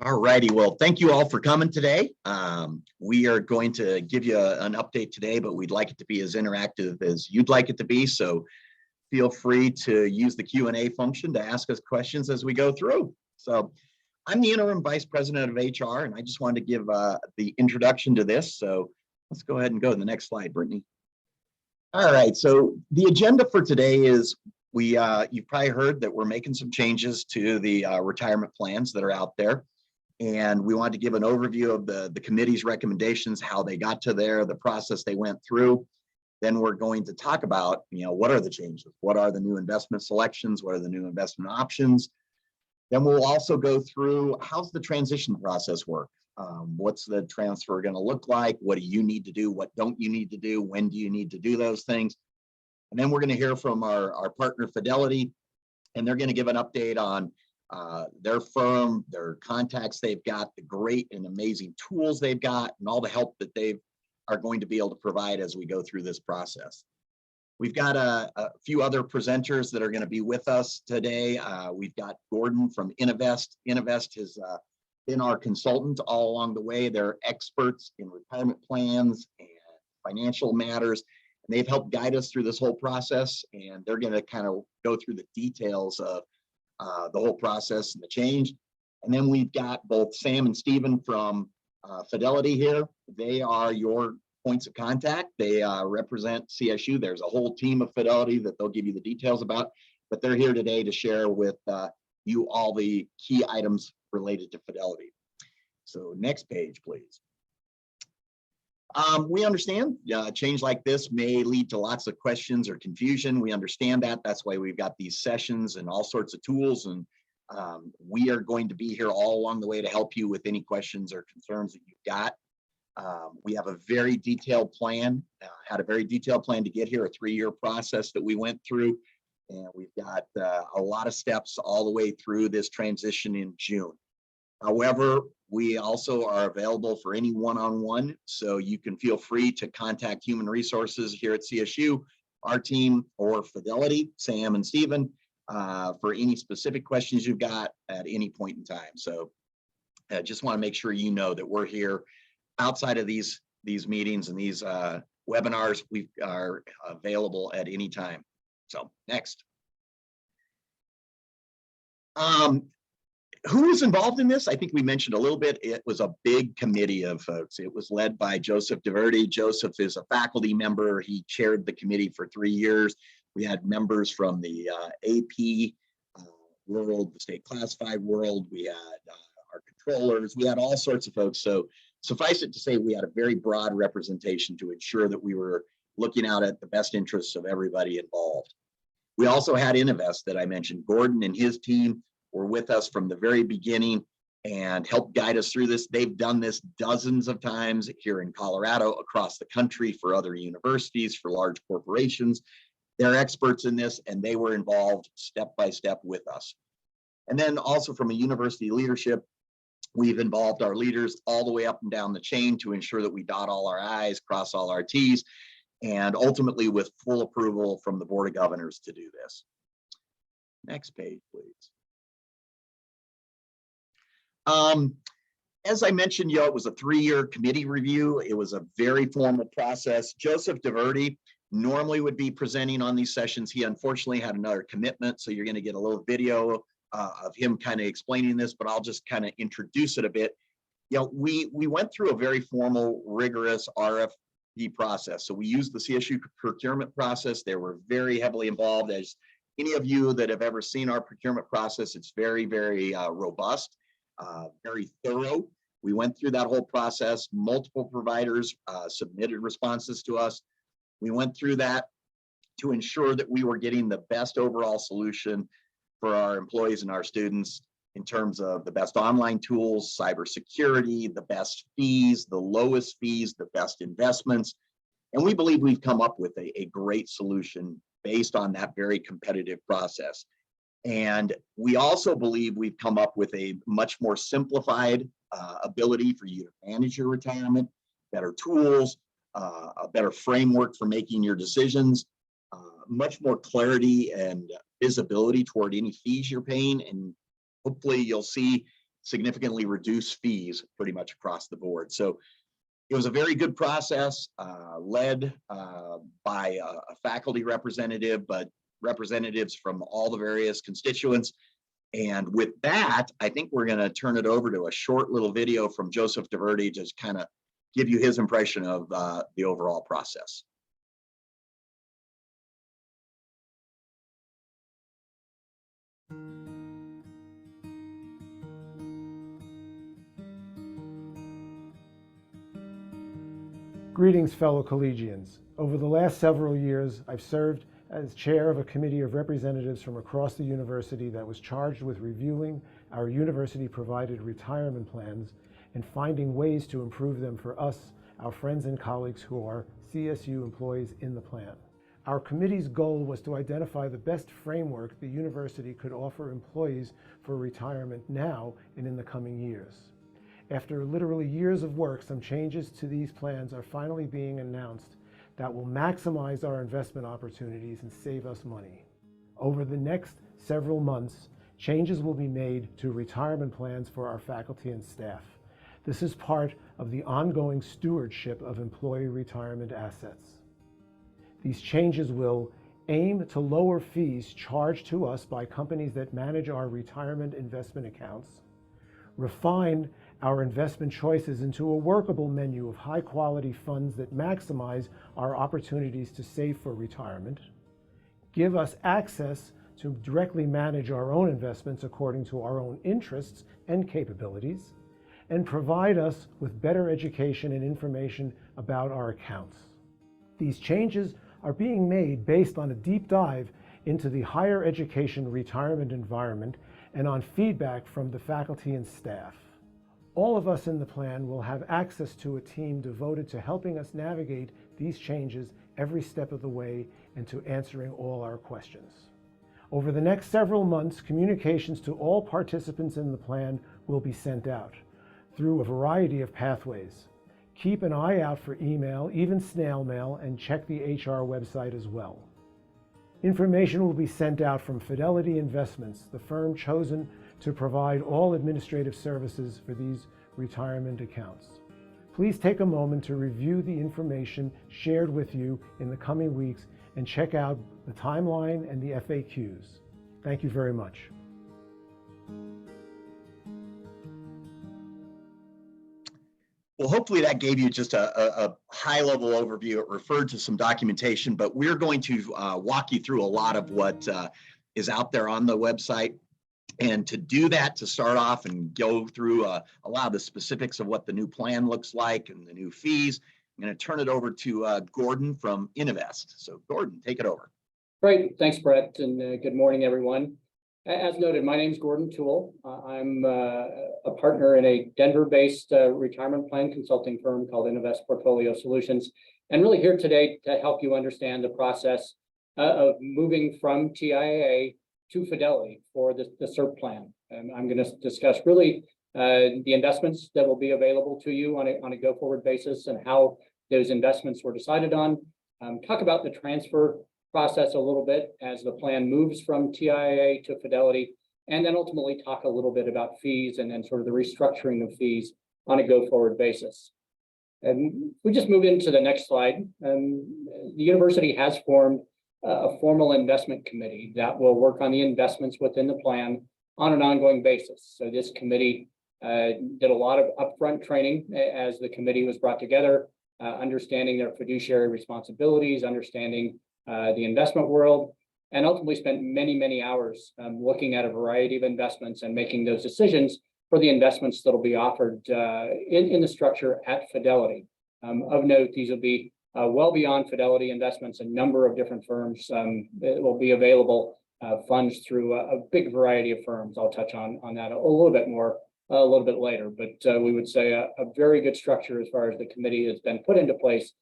All righty. Well, thank you all for coming today. We are going to give you an update today, but we'd like it to be as interactive as you'd like it to be. So feel free to use the Q&A function to ask us questions as we go through. So I'm the interim vice president of HR, and I just wanted to give the introduction to this. So let's go ahead and go to the next slide, Brittany. All right. So the agenda for today is you've probably heard that we're making some changes to the retirement plans that are out there. And we wanted to give an overview of the committee's recommendations, how they got to there, the process they went through. Then we're going to talk about, what are the changes? What are the new investment selections? What are the new investment options? Then we'll also go through how's the transition process work? What's the transfer going to look like? What do you need to do? What don't you need to do? When do you need to do those things? And then we're going to hear from our partner Fidelity, and they're going to give an update on their firm, their contacts they've got, the great and amazing tools they've got, and all the help that they are going to be able to provide as we go through this process. We've got a few other presenters that are going to be with us today. We've got Gordon from Innovest. Innovest has been our consultant all along the way. They're experts in retirement plans and financial matters, and they've helped guide us through this whole process, and they're going to kind of go through the details of the whole process and the change. And then we've got both Sam and Stephen from Fidelity here. They are your points of contact. They represent CSU. There's a whole team of Fidelity that they'll give you the details about, but they're here today to share with you all the key items related to Fidelity. So next page, please. We understand a change like this may lead to lots of questions or confusion. We understand that. That's why we've got these sessions and all sorts of tools. And we are going to be here all along the way to help you with any questions or concerns that you've got. We have a very detailed plan, had a very detailed plan to get here, a 3-year process that we went through. And we've got a lot of steps all the way through this transition in June. However, we also are available for any one-on-one, so you can feel free to contact Human Resources here at CSU, our team, or Fidelity, Sam and Stephen, for any specific questions you've got at any point in time. So I just want to make sure you know that we're here outside of these meetings and these webinars. We are available at any time. So next. Who was involved in this? I think we mentioned a little bit. It was a big committee of folks. It was led by Joseph DeVerde. Joseph is a faculty member. He chaired the committee for 3 years. We had members from the AP world, the state classified world. We had our controllers. We had all sorts of folks. So suffice it to say, we had a very broad representation to ensure that we were looking out at the best interests of everybody involved. We also had Innovest that I mentioned. Gordon and his team were with us from the very beginning and helped guide us through this. They've done this dozens of times here in Colorado, across the country, for other universities, for large corporations. They're experts in this, and they were involved step by step with us. And then also from a university leadership, we've involved our leaders all the way up and down the chain to ensure that we dot all our I's, cross all our T's, and ultimately with full approval from the Board of Governors to do this. Next page, please. As I mentioned, it was a 3-year committee review. It was a very formal process. Joseph DeVerde normally would be presenting on these sessions. He unfortunately had another commitment, so you're going to get a little video of him kind of explaining this, but I'll just kind of introduce it a bit. We went through a very formal, rigorous RFP process. So we used the CSU procurement process. They were very heavily involved. As any of you that have ever seen our procurement process, it's very, very robust. Very thorough. We went through that whole process. Multiple providers submitted responses to us. We went through that to ensure that we were getting the best overall solution for our employees and our students in terms of the best online tools, cybersecurity, the best fees, the lowest fees, the best investments. And we believe we've come up with a great solution based on that very competitive process. And we also believe we've come up with a much more simplified ability for you to manage your retirement, better tools, a better framework for making your decisions, much more clarity and visibility toward any fees you're paying. And hopefully you'll see significantly reduce fees pretty much across the board. So it was a very good process, led by a faculty representative, but representatives from all the various constituents. And with that, I think we're going to turn it over to a short little video from Joseph DeVerde, just kind of give you his impression of the overall process. Greetings, fellow collegians. Over the last several years, I've served as chair of a committee of representatives from across the university that was charged with reviewing our university-provided retirement plans and finding ways to improve them for us, our friends and colleagues who are CSU employees in the plan. Our committee's goal was to identify the best framework the university could offer employees for retirement now and in the coming years. After literally years of work, some changes to these plans are finally being announced that will maximize our investment opportunities and save us money. Over the next several months, changes will be made to retirement plans for our faculty and staff. This is part of the ongoing stewardship of employee retirement assets. These changes will aim to lower fees charged to us by companies that manage our retirement investment accounts, refine our investment choices into a workable menu of high-quality funds that maximize our opportunities to save for retirement, give us access to directly manage our own investments according to our own interests and capabilities, and provide us with better education and information about our accounts. These changes are being made based on a deep dive into the higher education retirement environment and on feedback from the faculty and staff. All of us in the plan will have access to a team devoted to helping us navigate these changes every step of the way and to answering all our questions. Over the next several months, communications to all participants in the plan will be sent out through a variety of pathways. Keep an eye out for email, even snail mail, and check the HR website as well. Information will be sent out from Fidelity Investments, the firm chosen to provide all administrative services for these retirement accounts. Please take a moment to review the information shared with you in the coming weeks and check out the timeline and the FAQs. Thank you very much. Well, hopefully that gave you just a high-level overview. It referred to some documentation, but we're going to walk you through a lot of what is out there on the website. And to do that, to start off and go through a lot of the specifics of what the new plan looks like and the new fees, I'm going to turn it over to Gordon from Innovest. So Gordon, take it over. Great. Thanks, Brett, and good morning, everyone. As noted, my name is Gordon Toole. I'm a partner in a Denver-based retirement plan consulting firm called Innovest Portfolio Solutions, and really here today to help you understand the process of moving from TIAA to Fidelity for the CERP plan. And I'm going to discuss really the investments that will be available to you on a go-forward basis and how those investments were decided on. Talk about the transfer process a little bit as the plan moves from TIAA to Fidelity, and then ultimately talk a little bit about fees and then sort of the restructuring of fees on a go-forward basis. And we just move into the next slide. The university has formed a formal investment committee that will work on the investments within the plan on an ongoing basis. So this committee did a lot of upfront training as the committee was brought together, understanding their fiduciary responsibilities, understanding the investment world, and ultimately spent many, many hours looking at a variety of investments and making those decisions for the investments that will be offered in the structure at Fidelity. Of note, these will be well beyond Fidelity investments, a number of different firms that will be available, funds through a big variety of firms. I'll touch on that a little bit more a little bit later, but we would say a very good structure as far as the committee has been put into place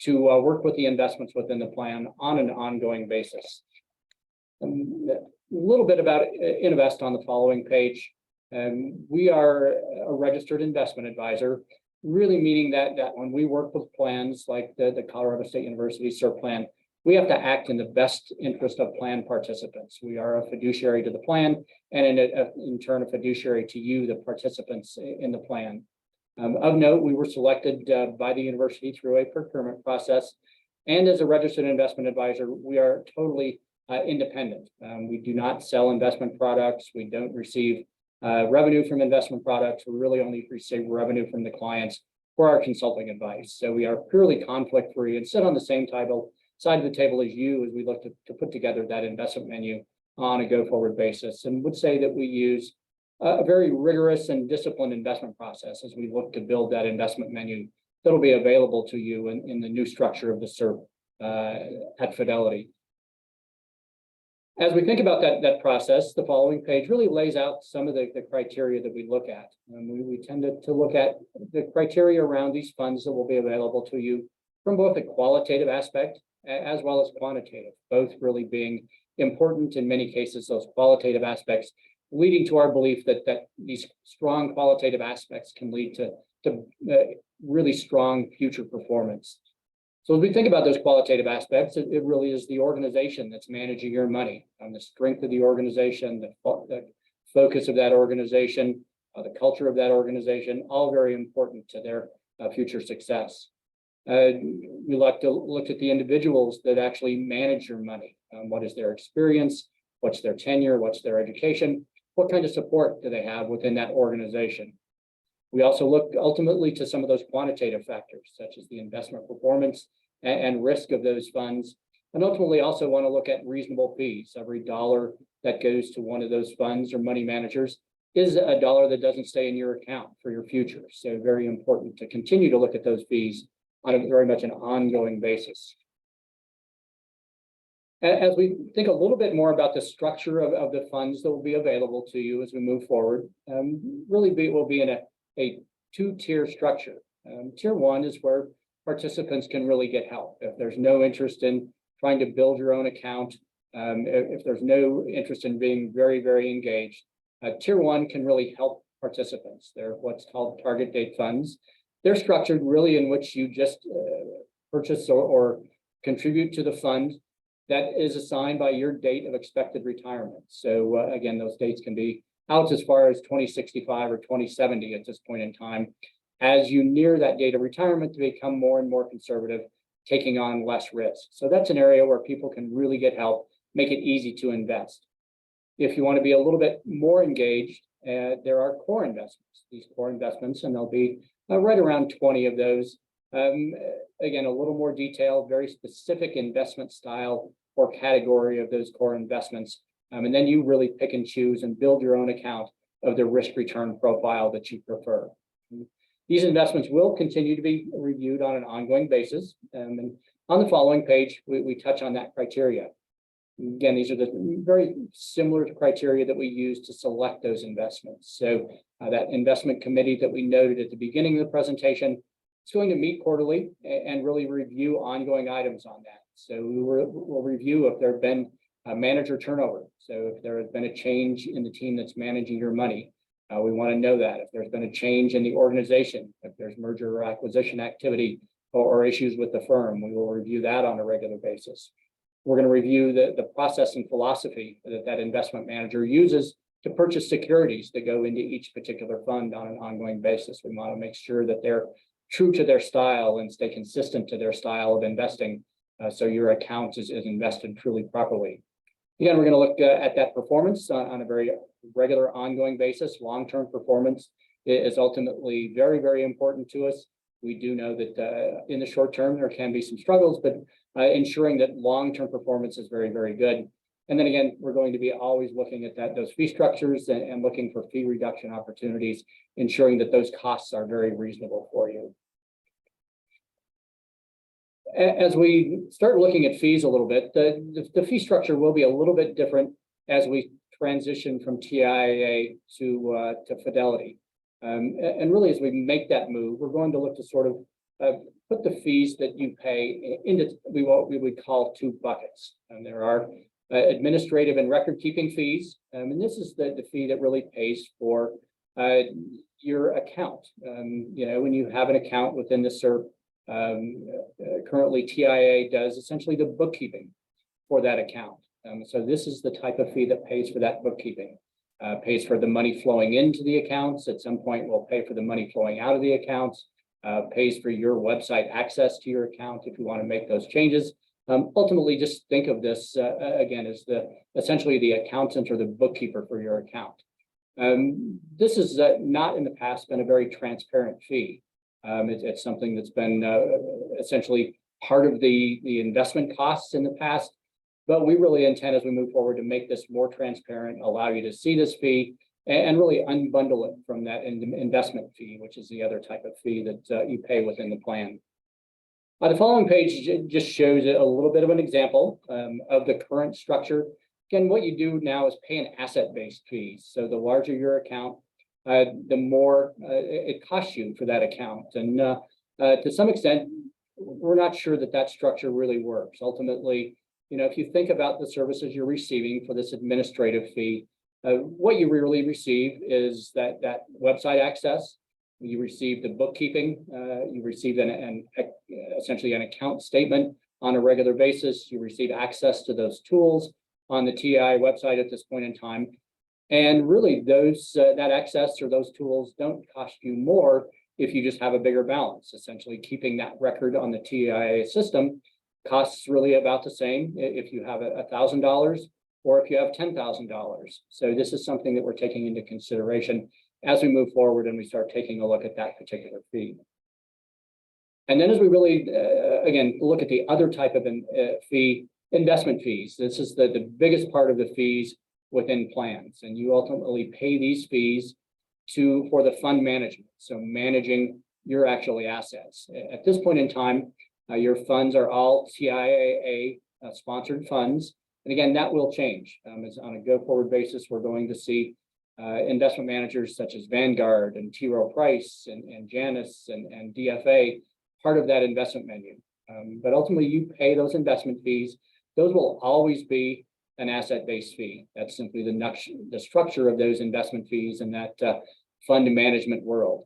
to work with the investments within the plan on an ongoing basis. A little bit about Innovest on the following page. We are a registered investment advisor, really meaning that when we work with plans like the Colorado State University CERP plan, we have to act in the best interest of plan participants. We are a fiduciary to the plan, and in turn, a fiduciary to you, the participants in the plan. Of note, we were selected by the university through a procurement process. And as a registered investment advisor, we are totally independent. We do not sell investment products. We don't receive revenue from investment products. We really only receive revenue from the clients for our consulting advice. So we are purely conflict-free and sit on the same side of the table as you as we look to put together that investment menu on a go-forward basis, and would say that we use a very rigorous and disciplined investment process as we look to build that investment menu that'll be available to you in the new structure of the SERP at Fidelity. As we think about that process, the following page really lays out some of the criteria that we look at. And we tend to look at the criteria around these funds that will be available to you from both a qualitative aspect as well as quantitative, both really being important in many cases, those qualitative aspects, leading to our belief that these strong qualitative aspects can lead to really strong future performance. So as we think about those qualitative aspects, it really is the organization that's managing your money, and the strength of the organization, the focus of that organization, the culture of that organization, all very important to their future success. We like to look at the individuals that actually manage your money. What is their experience? What's their tenure? What's their education? What kind of support do they have within that organization? We also look ultimately to some of those quantitative factors, such as the investment performance and risk of those funds. And ultimately also want to look at reasonable fees. Every dollar that goes to one of those funds or money managers is a dollar that doesn't stay in your account for your future. So very important to continue to look at those fees on a very much an ongoing basis. As we think a little bit more about the structure of the funds that will be available to you as we move forward, will be in a two-tier structure. Tier one is where participants can really get help. If there's no interest in trying to build your own account, if there's no interest in being very, very engaged, tier one can really help participants. They're what's called target date funds. They're structured really in which you just purchase or contribute to the fund that is assigned by your date of expected retirement. So again, those dates can be out as far as 2065 or 2070 at this point in time. As you near that date of retirement, to become more and more conservative, taking on less risk. So that's an area where people can really get help, make it easy to invest. If you want to be a little bit more engaged, there are core investments. These core investments, and there'll be right around 20 of those. Again, a little more detail, very specific investment style or category of those core investments. And then you really pick and choose and build your own account of the risk return profile that you prefer. These investments will continue to be reviewed on an ongoing basis. And on the following page, we touch on that criteria. Again, these are the very similar criteria that we use to select those investments. So that investment committee that we noted at the beginning of the presentation, it's going to meet quarterly and really review ongoing items on that. So we'll review if there have been manager turnover. So if there has been a change in the team that's managing your money, we want to know that. If there's been a change in the organization, if there's merger or acquisition activity or issues with the firm, we will review that on a regular basis. We're going to review the process and philosophy that investment manager uses to purchase securities that go into each particular fund on an ongoing basis. We want to make sure that they're true to their style and stay consistent to their style of investing, so your account is invested truly properly. Again, we're going to look at that performance on a very regular, ongoing basis. Long-term performance is ultimately very, very important to us. We do know that in the short term, there can be some struggles, but ensuring that long-term performance is very, very good. And then again, we're going to be always looking at those fee structures and looking for fee reduction opportunities, ensuring that those costs are very reasonable for you. As we start looking at fees a little bit, the fee structure will be a little bit different as we transition from TIAA to Fidelity. And really, as we make that move, we're going to look to sort of put the fees that you pay into what we would call two buckets. And there are administrative and record-keeping fees, and this is the fee that really pays for your account. You know, when you have an account within the SERP, Currently, TIAA does essentially the bookkeeping for that account. So this is the type of fee that pays for that bookkeeping. Pays for the money flowing into the accounts. At some point, will pay for the money flowing out of the accounts. Pays for your website access to your account if you want to make those changes. Ultimately, just think of this again as essentially the accountant or the bookkeeper for your account. This is not in the past been a very transparent fee. It's something that's been essentially part of the investment costs in the past. But we really intend as we move forward to make this more transparent, allow you to see this fee and really unbundle it from that investment fee, which is the other type of fee that you pay within the plan. The following page just shows a little bit of an example of the current structure. Again, what you do now is pay an asset-based fee. So the larger your account, the more it costs you for that account. And to some extent, we're not sure that structure really works. Ultimately, if you think about the services you're receiving for this administrative fee, what you really receive is that website access. You receive the bookkeeping. You receive essentially an account statement on a regular basis. You receive access to those tools on the TI website at this point in time. And really, that access or those tools don't cost you more if you just have a bigger balance. Essentially, keeping that record on the TIA system costs really about the same if you have $1,000 or if you have $10,000. So this is something that we're taking into consideration as we move forward and we start taking a look at that particular fee. And then as we really, again, look at the other type of fee, investment fees. This is the biggest part of the fees within plans. And you ultimately pay these fees for the fund management. So managing your actually assets. At this point in time, your funds are all TIAA sponsored funds. And again, that will change. As on a go-forward basis, we're going to see investment managers such as Vanguard and T. Rowe Price and Janus and DFA part of that investment menu. But ultimately, you pay those investment fees. Those will always be an asset-based fee. That's simply the structure of those investment fees in that fund management world.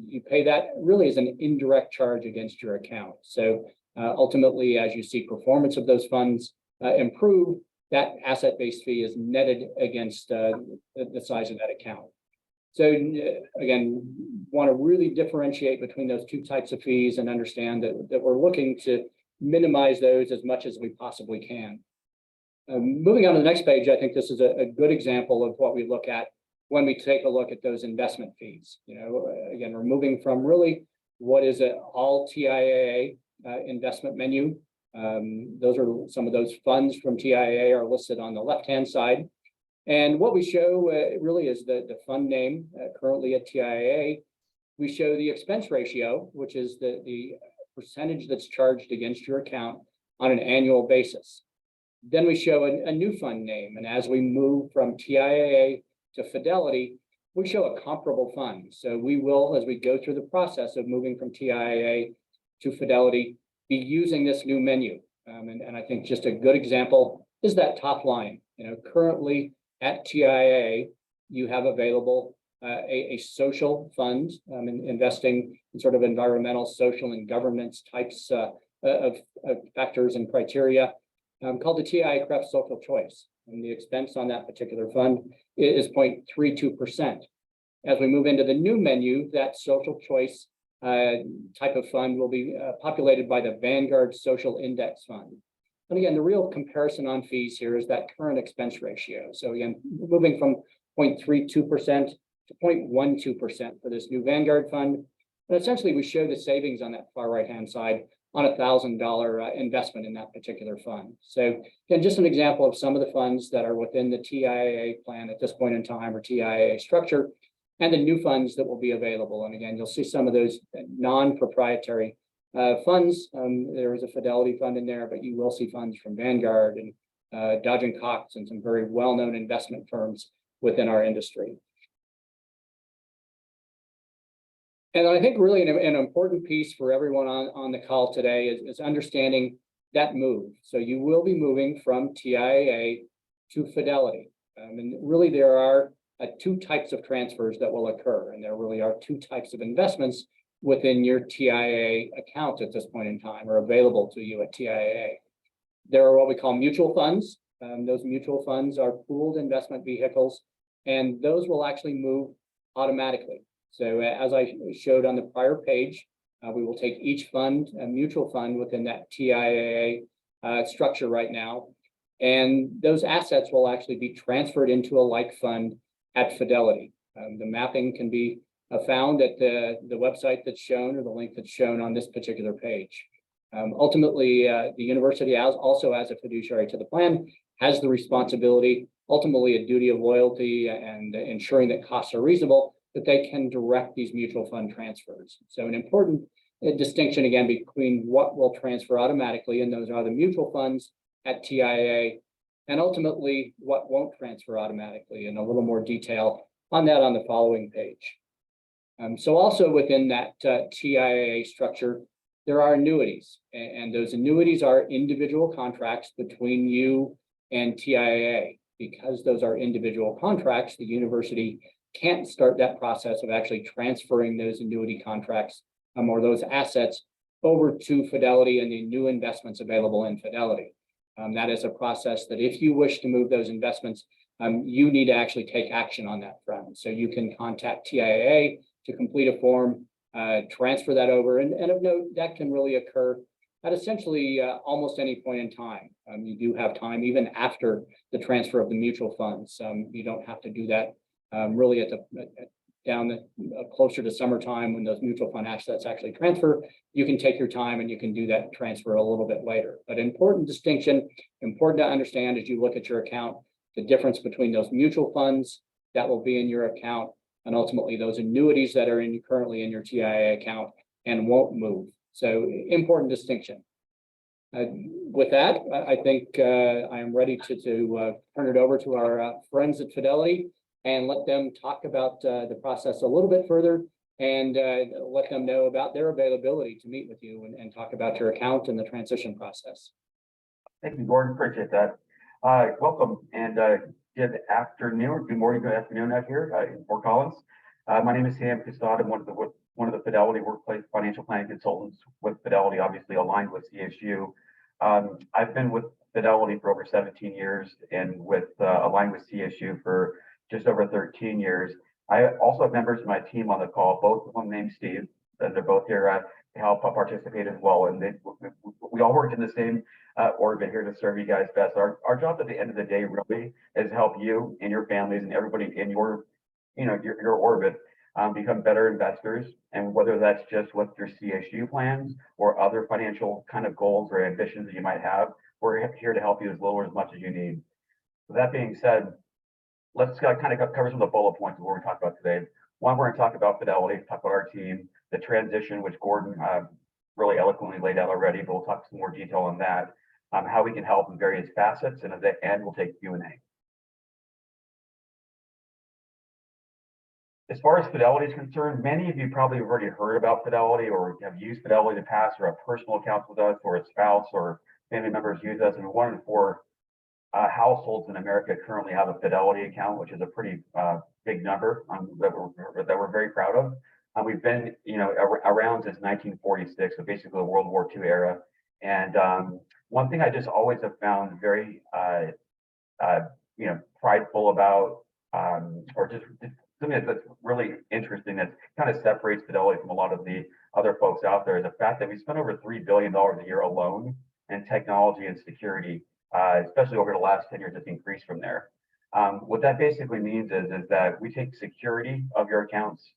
You pay that really as an indirect charge against your account. So ultimately, as you see performance of those funds improve, that asset-based fee is netted against the size of that account. So again, want to really differentiate between those two types of fees and understand that we're looking to minimize those as much as we possibly can. Moving on to the next page, I think this is a good example of what we look at when we take a look at those investment fees. Again, we're moving from really what is an all TIAA investment menu. Those are some of those funds from TIAA are listed on the left-hand side. And what we show really is the fund name currently at TIAA. We show the expense ratio, which is the percentage that's charged against your account on an annual basis. Then we show a new fund name. And as we move from TIAA to Fidelity, we show a comparable fund. So we will, as we go through the process of moving from TIAA to Fidelity, be using this new menu. And I think just a good example is that top line. Currently at TIAA, you have available a social fund investing in sort of environmental, social, and governance types of factors and criteria called the TICREF Social Choice. And the expense on that particular fund is 0.32%. As we move into the new menu, that social choice type of fund will be populated by the Vanguard Social Index Fund. And again, the real comparison on fees here is that current expense ratio. So again, moving from 0.32% to 0.12% for this new Vanguard fund. And essentially, we show the savings on that far right-hand side on $1,000 investment in that particular fund. So again, just an example of some of the funds that are within the TIAA plan at this point in time or TIAA structure and the new funds that will be available. And again, you'll see some of those non-proprietary funds. There is a Fidelity fund in there, but you will see funds from Vanguard and Dodge & Cox and some very well-known investment firms within our industry. And I think really an important piece for everyone on the call today is understanding that move. So you will be moving from TIAA to Fidelity. And really there are two types of transfers that will occur. And there really are two types of investments within your TIAA account at this point in time, or available to you at TIAA. There are what we call mutual funds. Those mutual funds are pooled investment vehicles, and those will actually move automatically. So as I showed on the prior page, we will take each fund, a mutual fund within that TIAA structure right now, and those assets will actually be transferred into a like fund at Fidelity. The mapping can be found at the website that's shown, or the link that's shown on this particular page. Ultimately, the university also as a fiduciary to the plan has the responsibility, ultimately a duty of loyalty and ensuring that costs are reasonable, that they can direct these mutual fund transfers. So an important distinction again between what will transfer automatically, and those are the mutual funds at TIAA, and ultimately what won't transfer automatically, and a little more detail on that on the following page. So also within that TIAA structure, there are annuities, and those annuities are individual contracts between you and TIAA. Because those are individual contracts, the university can't start that process of actually transferring those annuity contracts or those assets over to Fidelity and the new investments available in Fidelity. That is a process that if you wish to move those investments, you need to actually take action on that front. So you can contact TIAA to complete a form, transfer that over, and of note, that can really occur at essentially almost any point in time. You do have time even after the transfer of the mutual funds. You don't have to do that really at closer to summertime when those mutual fund assets actually transfer. You can take your time and you can do that transfer a little bit later. But important distinction, important to understand as you look at your account, the difference between those mutual funds that will be in your account and ultimately those annuities that are currently in your TIA account and won't move. So important distinction. With that, I think I am ready to turn it over to our friends at Fidelity and let them talk about the process a little bit further, and let them know about their availability to meet with you and talk about your account and the transition process. Thank you, Gordon. Appreciate that. Welcome, and good afternoon, or good morning, good afternoon out here in Fort Collins. My name is Sam Custod. I'm one of the Fidelity Workplace Financial Planning Consultants with Fidelity, obviously aligned with CSU. I've been with Fidelity for over 17 years and aligned with CSU for just over 13 years. I also have members of my team on the call, both of them named Steve, and they're both here to help participate as well. And we all work in the same orbit here to serve you guys best. Our job at the end of the day really is help you and your families and everybody in your orbit become better investors. And whether that's just with your CSU plans or other financial kind of goals or ambitions that you might have, we're here to help you as little or as much as you need. With that being said, let's kind of cover some of the bullet points of what we're talking about today. One, we're going to talk about Fidelity, talk about our team, the transition, which Gordon really eloquently laid out already, but we'll talk some more detail on that, how we can help in various facets, and at the end, we'll take Q&A. As far as Fidelity is concerned, many of you probably have already heard about Fidelity or have used Fidelity in the past, or have personal accounts with us, or a spouse or family members use us. And 1 in 4 households in America currently have a Fidelity account, which is a pretty big number that we're very proud of. We've been, around since 1946, so basically the World War II era. And one thing I just always have found very, prideful about, or just something that's really interesting that kind of separates Fidelity from a lot of the other folks out there, is the fact that we spend over $3 billion a year alone in technology and security, especially over the last 10 years. It's increased from there. What that basically means is that we take security of your accounts,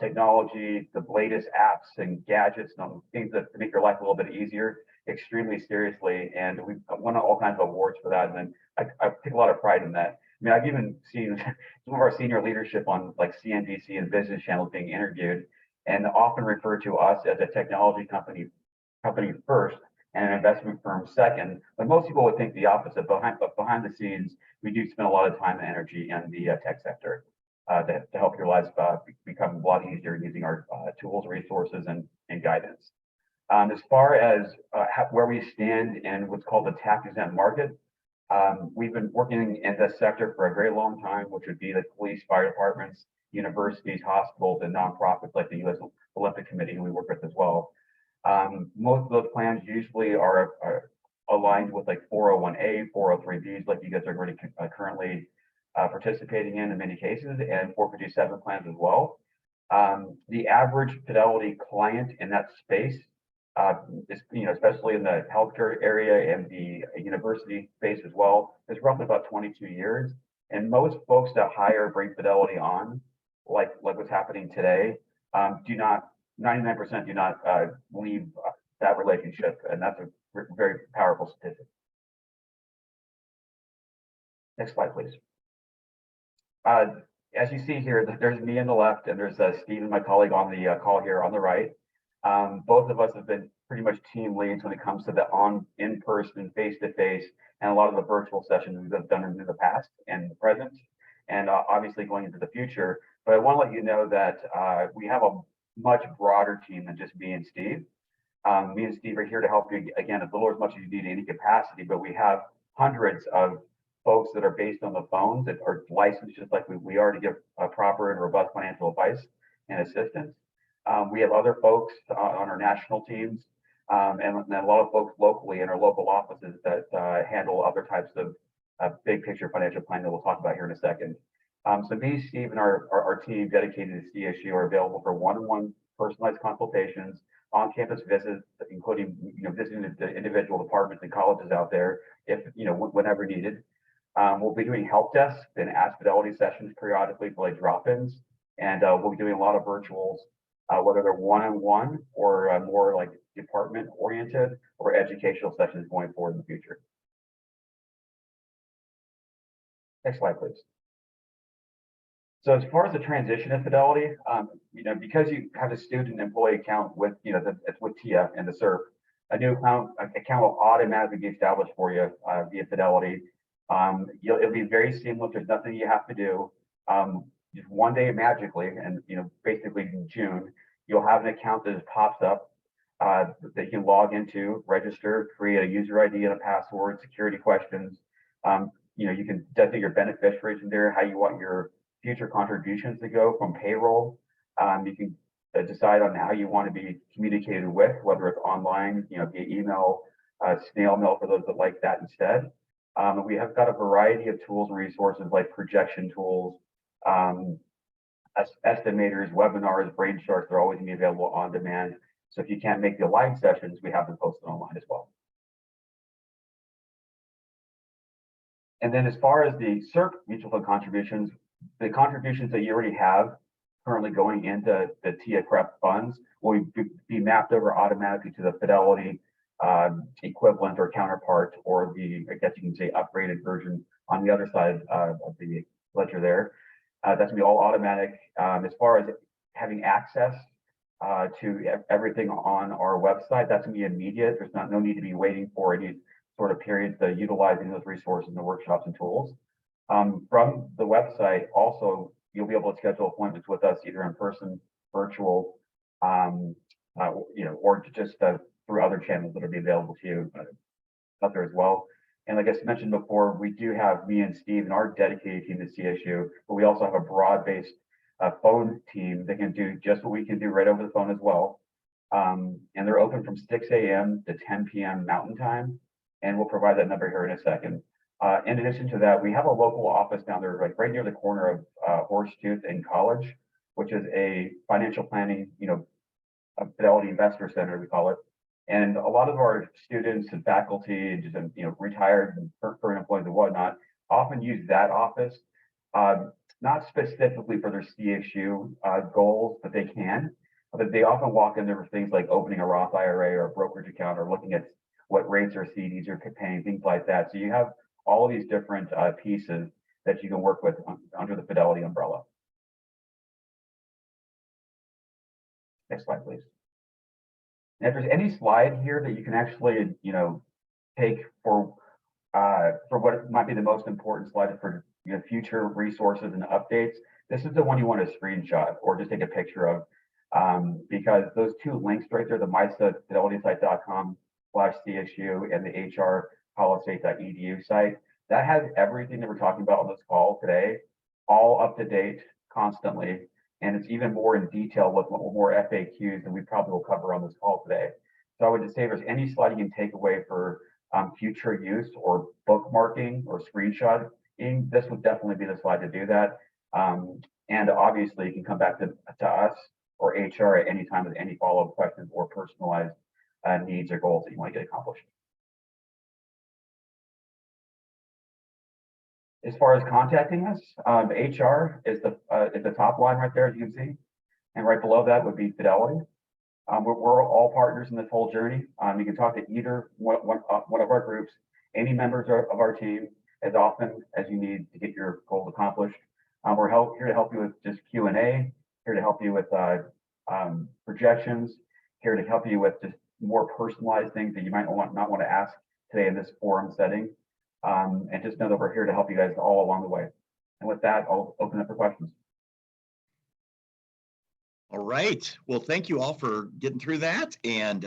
technology, the latest apps and gadgets and things that make your life a little bit easier, extremely seriously. And we've won all kinds of awards for that. And I take a lot of pride in that. I mean, I've even seen some of our senior leadership on like CNBC and business channels being interviewed, and often refer to us as a technology company first and an investment firm second. But most people would think the opposite. But behind the scenes, we do spend a lot of time and energy in the tech sector to help your lives become a lot easier using our tools, resources, and guidance. As far as where we stand in what's called the tax-exempt market, we've been working in this sector for a very long time, which would be the police, fire departments, universities, hospitals, and nonprofits like the Olympic Committee, who we work with as well. Most of those plans usually are aligned with like 401A, 403Bs, like you guys are already currently participating in many cases, and 457 plans as well. The average Fidelity client in that space is, especially in the healthcare area and the university space as well, is roughly about 22 years. And most folks that bring Fidelity on, like what's happening today, 99% do not leave that relationship, and that's a very powerful statistic. Next slide, please. As you see here, there's me on the left, and there's Steve, my colleague, on the call here on the right. Both of us have been pretty much team leads when it comes to the in-person, face-to-face, and a lot of the virtual sessions we've done in the past and the present, and obviously going into the future. But I want to let you know that we have a much broader team than just me and Steve. Me and Steve are here to help you, again, as little or as much as you need in any capacity, but we have hundreds of folks that are based on the phones that are licensed just like we are to give proper and robust financial advice and assistance. We have other folks on our national teams and a lot of folks locally in our local offices that handle other types of big picture financial planning that we'll talk about here in a second. So me, Steve, and our team dedicated to CSU are available for one-on-one personalized consultations, on-campus visits, including visiting the individual departments and colleges out there if whenever needed. We'll be doing help desks and Ask Fidelity sessions periodically for like drop-ins, and we'll be doing a lot of virtuals, whether they're one-on-one or more like department-oriented or educational sessions going forward in the future. Next slide, please. So as far as the transition at Fidelity, because you have a student employee account with, with TIA and the CERP, a new account will automatically be established for you via Fidelity. It'll be very seamless. There's nothing you have to do. Just one day magically, and basically in June, you'll have an account that pops up that you can log into, register, create a user ID and a password, security questions. You can designate your beneficiaries in there, how you want your future contributions to go from payroll. You can decide on how you want to be communicated with, whether it's online, via email, snail mail for those that like that instead. We have got a variety of tools and resources like projection tools, estimators, webinars, brain charts. They're always going to be available on demand. So if you can't make the live sessions, we have them posted online as well. And then as far as the CERP mutual fund contributions, the contributions that you already have currently going into the TIA prep funds will be mapped over automatically to the Fidelity equivalent or counterpart, or the, I guess you can say, upgraded version on the other side of the ledger there. That's gonna be all automatic. As far as having access to everything on our website, that's gonna be immediate. There's no need to be waiting for any sort of periods to utilizing those resources in the workshops and tools. From the website, also, you'll be able to schedule appointments with us either in person, virtual, or just through other channels that will be available to you out there as well. And like I mentioned before, we do have me and Steve and our dedicated team to CSU, but we also have a broad-based phone team that can do just what we can do right over the phone as well. And they're open from 6 a.m. to 10 p.m. Mountain Time, and we'll provide that number here in a second. In addition to that, we have a local office down there, like right near the corner of Horsetooth and College, which is a financial planning, a Fidelity Investor Center, we call it. And a lot of our students and faculty and just, retired and current employees and whatnot often use that office, not specifically for their CSU goals, but they can. But they often walk in there for things like opening a Roth IRA or a brokerage account or looking at what rates or CDs are paying, things like that. So you have all of these different pieces that you can work with under the Fidelity umbrella. Next slide, please. And if there's any slide here that you can actually, take for what might be the most important slide for future resources and updates, this is the one you want to screenshot or just take a picture of, because those two links right there, the myfidelitysite.com/CSU and the hrpolicy.edu site, that has everything that we're talking about on this call today, all up to date constantly. and it's even more in detail with more FAQs than we probably will cover on this call today. So I would just say if there's any slide you can take away for future use or bookmarking or screenshotting, this would definitely be the slide to do that. And obviously you can come back to us or HR at any time with any follow-up questions or personalized needs or goals that you want to get accomplished. As far as contacting us, HR is the top line right there, as you can see. And right below that would be Fidelity. We're all partners in this whole journey. You can talk to either one of our groups, any members of our team, as often as you need to get your goals accomplished. We're here to help you with just Q&A, here to help you with projections, here to help you with just more personalized things that you might not want to ask today in this forum setting. And just know that we're here to help you guys all along the way. And with that, I'll open up for questions. All right. Well, thank you all for getting through that. And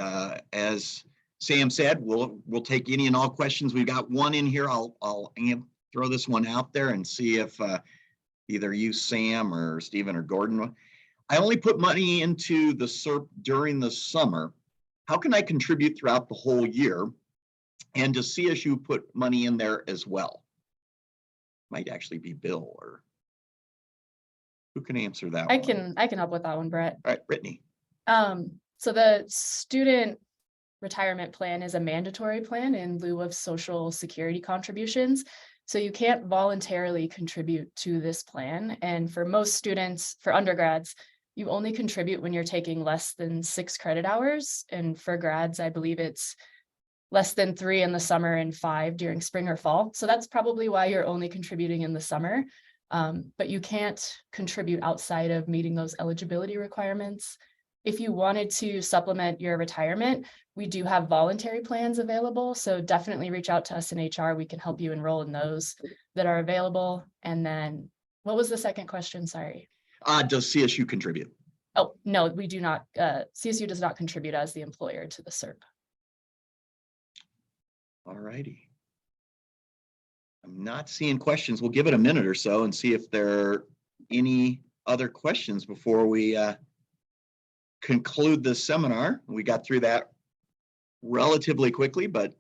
as Sam said, we'll take any and all questions. We've got one in here. I'll throw this one out there and see if either you, Sam, or Stephen or Gordon. I only put money into the SERP during the summer. How can I contribute throughout the whole year? And does CSU put money in there as well? Might actually be Bill, or who can answer that one? I can help with that one, Brett. All right, Brittany. So the student retirement plan is a mandatory plan in lieu of Social Security contributions. So you can't voluntarily contribute to this plan. And for most students, for undergrads, you only contribute when you're taking less than 6 credit hours. And for grads, I believe it's less than 3 in the summer and 5 during spring or fall. So that's probably why you're only contributing in the summer. But you can't contribute outside of meeting those eligibility requirements. If you wanted to supplement your retirement, we do have voluntary plans available. So definitely reach out to us in HR. We can help you enroll in those that are available. And then what was the second question? Sorry. Does CSU contribute? Oh, no, we do not. CSU does not contribute as the employer to the SERP. All righty. I'm not seeing questions. We'll give it a minute or so and see if there are any other questions before we conclude this seminar. We got through that relatively quickly, but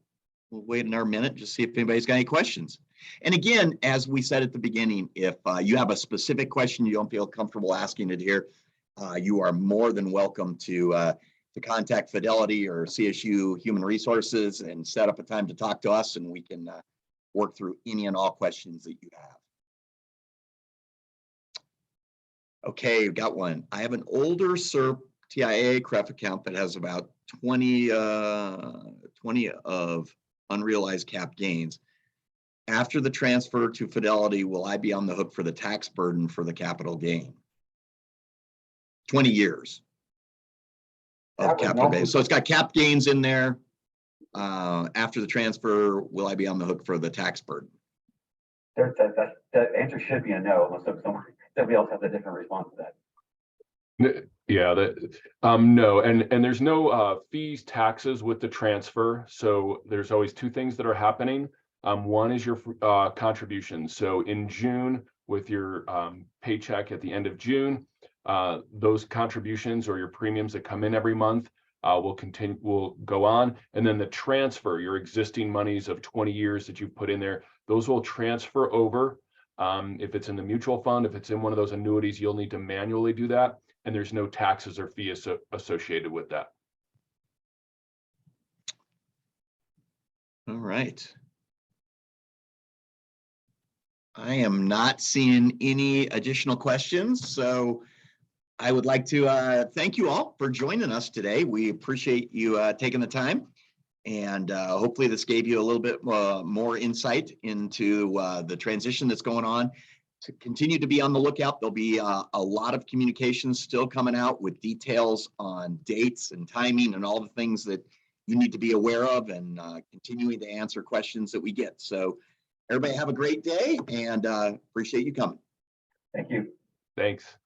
we'll wait another minute, just see if anybody's got any questions. And again, as we said at the beginning, if you have a specific question you don't feel comfortable asking it here, you are more than welcome to contact Fidelity or CSU Human Resources and set up a time to talk to us, and we can work through any and all questions that you have. Okay, we've got one. I have an older SERP TIAA CREF account that has about 20 of unrealized cap gains. After the transfer to Fidelity, will I be on the hook for the tax burden for the capital gain? 20 years of capital gains. So it's got cap gains in there. After the transfer, will I be on the hook for the tax burden? That answer should be a no, unless somebody else has a different response to that. Yeah, no, and there's no fees, taxes with the transfer. So there's always 2 things that are happening. One is your contribution. So in June, with your paycheck at the end of June, those contributions or your premiums that come in every month will go on. And then the transfer, your existing monies of 20 years that you've put in there, those will transfer over. If it's in the mutual fund, if it's in one of those annuities, you'll need to manually do that. And there's no taxes or fees associated with that. All right. I am not seeing any additional questions, so I would like to thank you all for joining us today. We appreciate you taking the time, and hopefully this gave you a little bit more insight into the transition that's going on. To continue to be on the lookout, there'll be a lot of communications still coming out with details on dates and timing and all the things that you need to be aware of, and continuing to answer questions that we get. So everybody have a great day, and appreciate you coming. Thank you. Thanks.